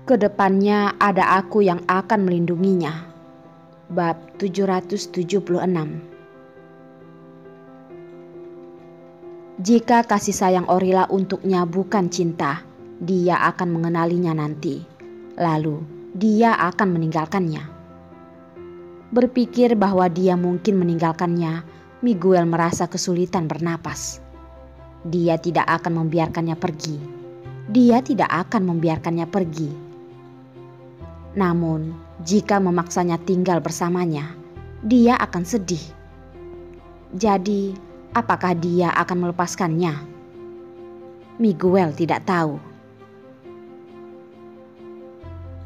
Kedepannya ada aku yang akan melindunginya. Bab 776. Jika kasih sayang Orila untuknya bukan cinta, dia akan mengenalinya nanti. Lalu dia akan meninggalkannya. Berpikir bahwa dia mungkin meninggalkannya, Miguel merasa kesulitan bernapas. Dia tidak akan membiarkannya pergi. Dia tidak akan membiarkannya pergi. Namun, jika memaksanya tinggal bersamanya, dia akan sedih. Jadi, apakah dia akan melepaskannya? Miguel tidak tahu.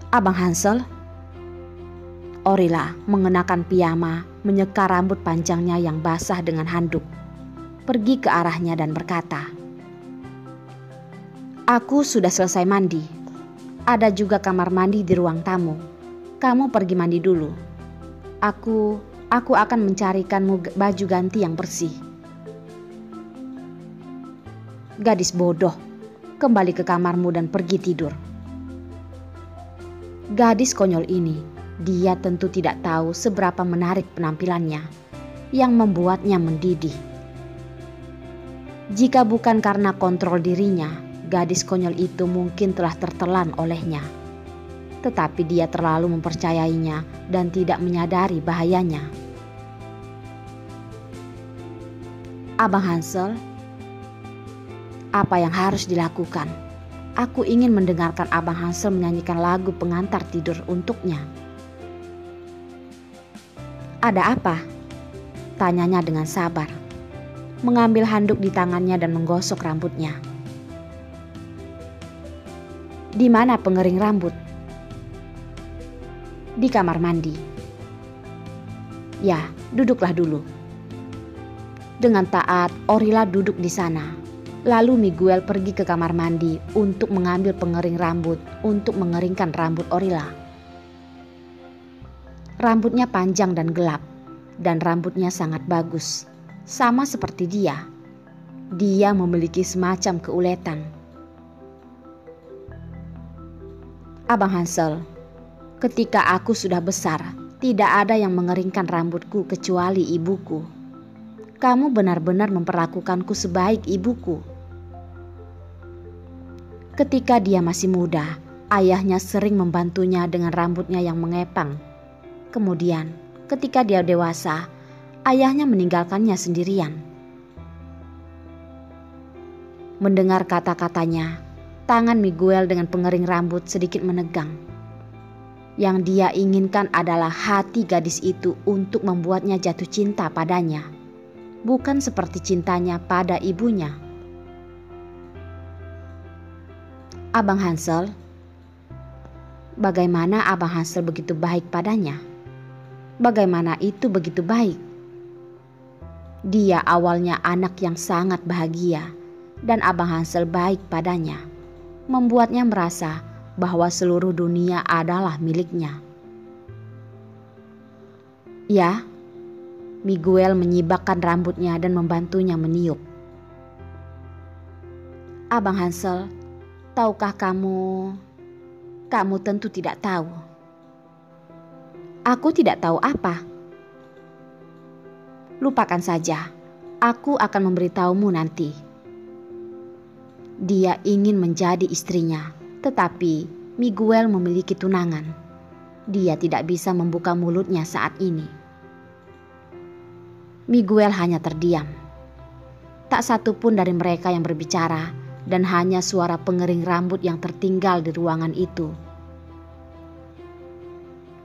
Abang Hansel? Orila mengenakan piyama, menyeka rambut panjangnya yang basah dengan handuk. Pergi ke arahnya dan berkata, "Aku sudah selesai mandi. Ada juga kamar mandi di ruang tamu. Kamu pergi mandi dulu. Aku akan mencarikanmu baju ganti yang bersih." Gadis bodoh, kembali ke kamarmu dan pergi tidur. Gadis konyol ini, dia tentu tidak tahu seberapa menarik penampilannya yang membuatnya mendidih. Jika bukan karena kontrol dirinya, gadis konyol itu mungkin telah tertelan olehnya. Tetapi dia terlalu mempercayainya dan tidak menyadari bahayanya. Abang Hansel, apa yang harus dilakukan? Aku ingin mendengarkan Abang Hansel menyanyikan lagu pengantar tidur untuknya. Ada apa? Tanyanya dengan sabar, mengambil handuk di tangannya dan menggosok rambutnya. Di mana pengering rambut? Di kamar mandi. Ya, duduklah dulu. Dengan taat, Orila duduk di sana. Lalu Miguel pergi ke kamar mandi untuk mengambil pengering rambut untuk mengeringkan rambut Orila. Rambutnya panjang dan gelap, dan rambutnya sangat bagus, sama seperti dia. Dia memiliki semacam keuletan. Abang Hansel, ketika aku sudah besar, tidak ada yang mengeringkan rambutku kecuali ibuku. Kamu benar-benar memperlakukanku sebaik ibuku. Ketika dia masih muda, ayahnya sering membantunya dengan rambutnya yang mengepang. Kemudian, ketika dia dewasa, ayahnya meninggalkannya sendirian. Mendengar kata-katanya, tangan Miguel dengan pengering rambut sedikit menegang. Yang dia inginkan adalah hati gadis itu untuk membuatnya jatuh cinta padanya, bukan seperti cintanya pada ibunya. Abang Hansel, bagaimana Abang Hansel begitu baik padanya? Bagaimana itu begitu baik? Dia awalnya anak yang sangat bahagia, dan Abang Hansel baik padanya, membuatnya merasa bahwa seluruh dunia adalah miliknya. Ya, Miguel menyibakkan rambutnya dan membantunya meniup. Abang Hansel, tahukah kamu tentu tidak tahu. Aku tidak tahu apa. Lupakan saja, aku akan memberitahumu nanti. Dia ingin menjadi istrinya, tetapi Miguel memiliki tunangan. Dia tidak bisa membuka mulutnya saat ini. Miguel hanya terdiam. Tak satu pun dari mereka yang berbicara, dan hanya suara pengering rambut yang tertinggal di ruangan itu.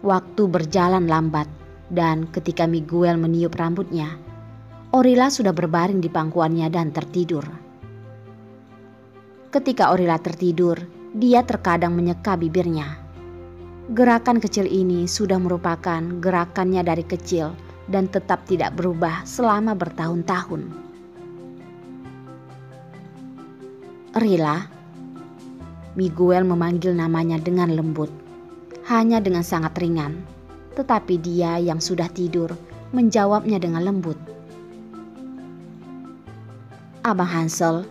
Waktu berjalan lambat, dan ketika Miguel meniup rambutnya, Orila sudah berbaring di pangkuannya dan tertidur. Ketika Orila tertidur, dia terkadang menyeka bibirnya. Gerakan kecil ini sudah merupakan gerakannya dari kecil dan tetap tidak berubah selama bertahun-tahun. Rila, Miguel memanggil namanya dengan lembut, hanya dengan sangat ringan. Tetapi dia yang sudah tidur menjawabnya dengan lembut. Abang Hansel.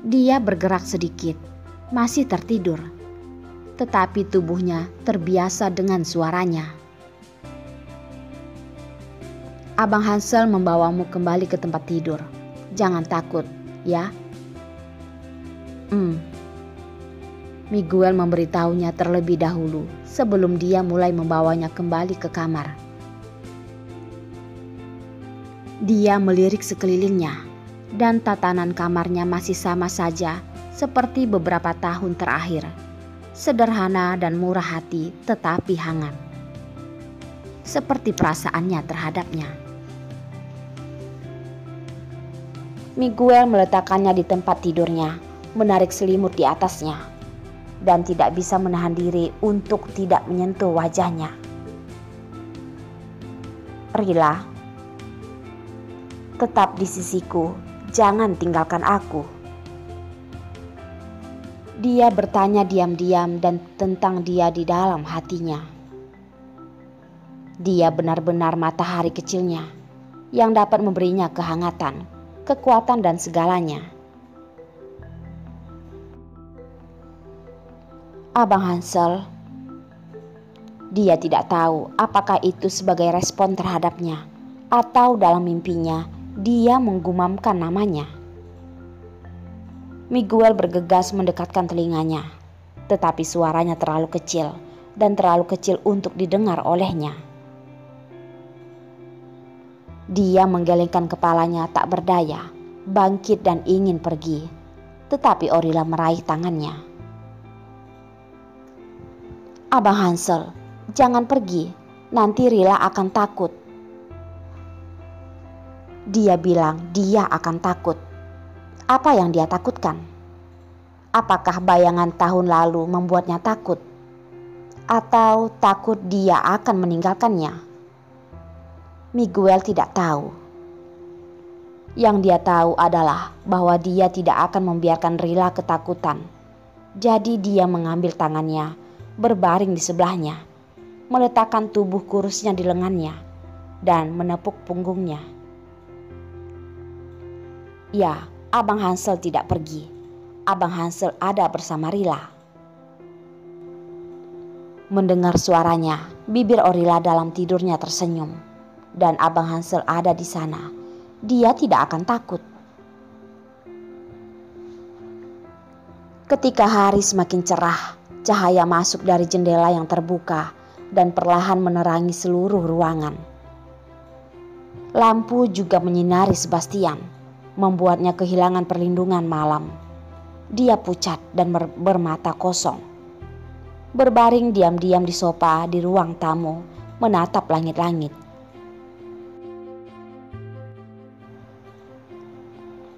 Dia bergerak sedikit, masih tertidur. tetapi tubuhnya terbiasa dengan suaranya. Abang Hansel membawamu kembali ke tempat tidur. Jangan takut, ya. Miguel memberitahunya terlebih dahulu sebelum dia mulai membawanya kembali ke kamar. Dia melirik sekelilingnya dan tatanan kamarnya masih sama saja seperti beberapa tahun terakhir. Sederhana dan murah hati tetapi hangat. Seperti perasaannya terhadapnya. Miguel meletakkannya di tempat tidurnya, menarik selimut di atasnya, dan tidak bisa menahan diri untuk tidak menyentuh wajahnya. Rila, tetap di sisiku, jangan tinggalkan aku. Dia bertanya diam-diam dan tentang dia di dalam hatinya. Dia benar-benar matahari kecilnya yang dapat memberinya kehangatan, kekuatan dan segalanya. Abang Hansel, dia tidak tahu apakah itu sebagai respon terhadapnya atau dalam mimpinya dia menggumamkan namanya. Miguel bergegas mendekatkan telinganya, tetapi suaranya terlalu kecil dan terlalu kecil untuk didengar olehnya. Dia menggelengkan kepalanya tak berdaya, bangkit dan ingin pergi, tetapi Orila meraih tangannya. Abang Hansel, jangan pergi, nanti Rila akan takut. Dia bilang dia akan takut. Apa yang dia takutkan? Apakah bayangan tahun lalu membuatnya takut? Atau takut dia akan meninggalkannya? Miguel tidak tahu. Yang dia tahu adalah bahwa dia tidak akan membiarkan Rila ketakutan. Jadi dia mengambil tangannya, berbaring di sebelahnya, meletakkan tubuh kurusnya di lengannya, dan menepuk punggungnya. Ya, Abang Hansel tidak pergi. Abang Hansel ada bersama Rila. Mendengar suaranya, bibir Orila dalam tidurnya tersenyum. Dan Abang Hansel ada di sana. Dia tidak akan takut. Ketika hari semakin cerah, cahaya masuk dari jendela yang terbuka dan perlahan menerangi seluruh ruangan. Lampu juga menyinari Sebastian, membuatnya kehilangan perlindungan malam. Dia pucat dan bermata kosong. Berbaring diam-diam di sofa di ruang tamu, menatap langit-langit.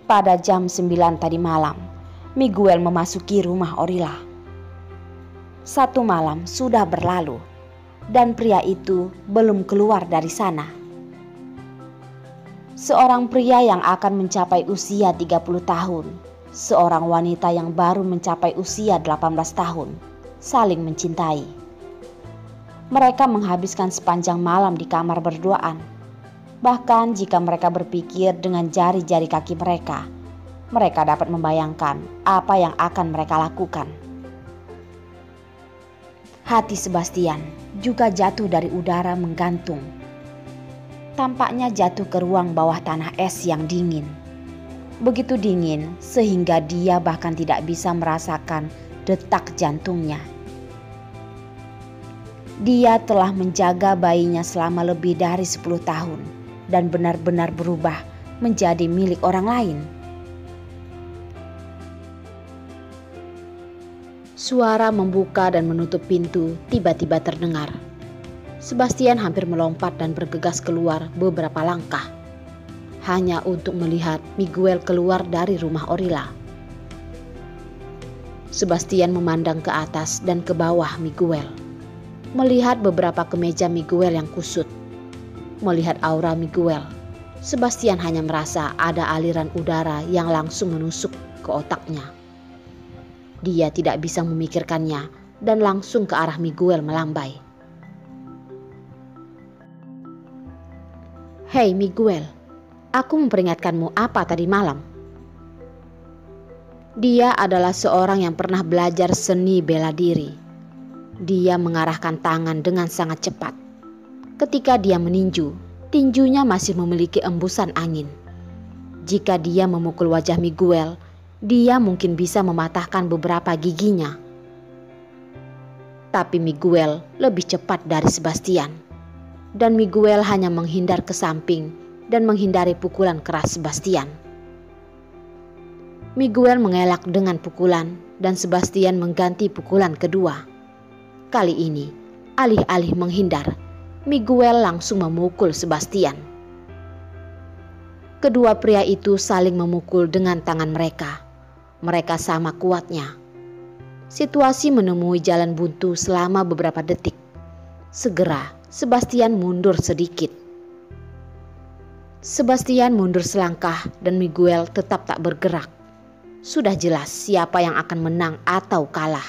Pada jam 9 tadi malam, Miguel memasuki rumah Orila. 1 malam sudah berlalu, dan pria itu belum keluar dari sana. Seorang pria yang akan mencapai usia 30 tahun, seorang wanita yang baru mencapai usia 18 tahun, saling mencintai. Mereka menghabiskan sepanjang malam di kamar berduaan. Bahkan jika mereka berpikir dengan jari-jari kaki mereka dapat membayangkan apa yang akan mereka lakukan. Hati Sebastian juga jatuh dari udara menggantung. Tampaknya jatuh ke ruang bawah tanah es yang dingin. Begitu dingin sehingga dia bahkan tidak bisa merasakan detak jantungnya. Dia telah menjaga bayinya selama lebih dari 10 tahun. Dan benar-benar berubah menjadi milik orang lain. Suara membuka dan menutup pintu tiba-tiba terdengar. Sebastian hampir melompat dan bergegas keluar beberapa langkah, hanya untuk melihat Miguel keluar dari rumah Orila. Sebastian memandang ke atas dan ke bawah Miguel, melihat beberapa kemeja Miguel yang kusut. Melihat aura Miguel, Sebastian hanya merasa ada aliran udara yang langsung menusuk ke otaknya. Dia tidak bisa memikirkannya dan langsung ke arah Miguel melambai. Hei Miguel, aku memperingatkanmu apa tadi malam? Dia adalah seorang yang pernah belajar seni bela diri. Dia mengarahkan tangan dengan sangat cepat. Ketika dia meninju, tinjunya masih memiliki embusan angin. Jika dia memukul wajah Miguel, dia mungkin bisa mematahkan beberapa giginya. Tapi Miguel lebih cepat dari Sebastian. Dan Miguel hanya menghindar ke samping dan menghindari pukulan keras Sebastian. Miguel mengelak dengan pukulan dan Sebastian mengganti pukulan kedua. Kali ini, alih-alih menghindar, Miguel langsung memukul Sebastian. Kedua pria itu saling memukul dengan tangan mereka. Mereka sama kuatnya. Situasi menemui jalan buntu selama beberapa detik. Segera, Sebastian mundur sedikit. Sebastian mundur selangkah dan Miguel tetap tak bergerak. Sudah jelas siapa yang akan menang atau kalah.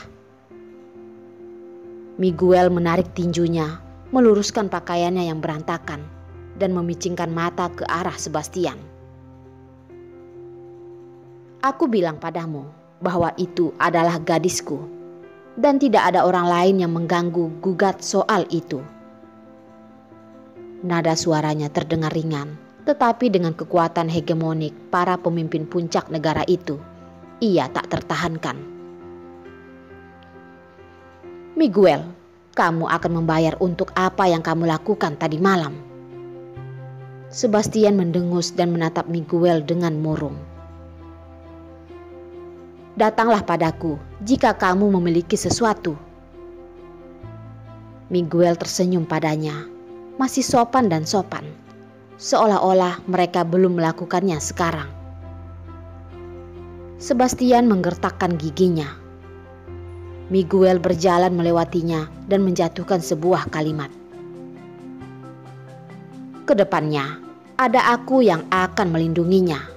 Miguel menarik tinjunya, meluruskan pakaiannya yang berantakan, dan memicingkan mata ke arah Sebastian. Aku bilang padamu bahwa itu adalah gadisku, dan tidak ada orang lain yang mengganggu gugat soal itu. Nada suaranya terdengar ringan, tetapi dengan kekuatan hegemonik para pemimpin puncak negara itu, ia tak tertahankan. Miguel, kamu akan membayar untuk apa yang kamu lakukan tadi malam. Sebastian mendengus dan menatap Miguel dengan murung. Datanglah padaku jika kamu memiliki sesuatu. Miguel tersenyum padanya, masih sopan dan sopan, seolah-olah mereka belum melakukannya sekarang. Sebastian menggertakkan giginya. Miguel berjalan melewatinya dan menjatuhkan sebuah kalimat. Kedepannya, ada aku yang akan melindunginya.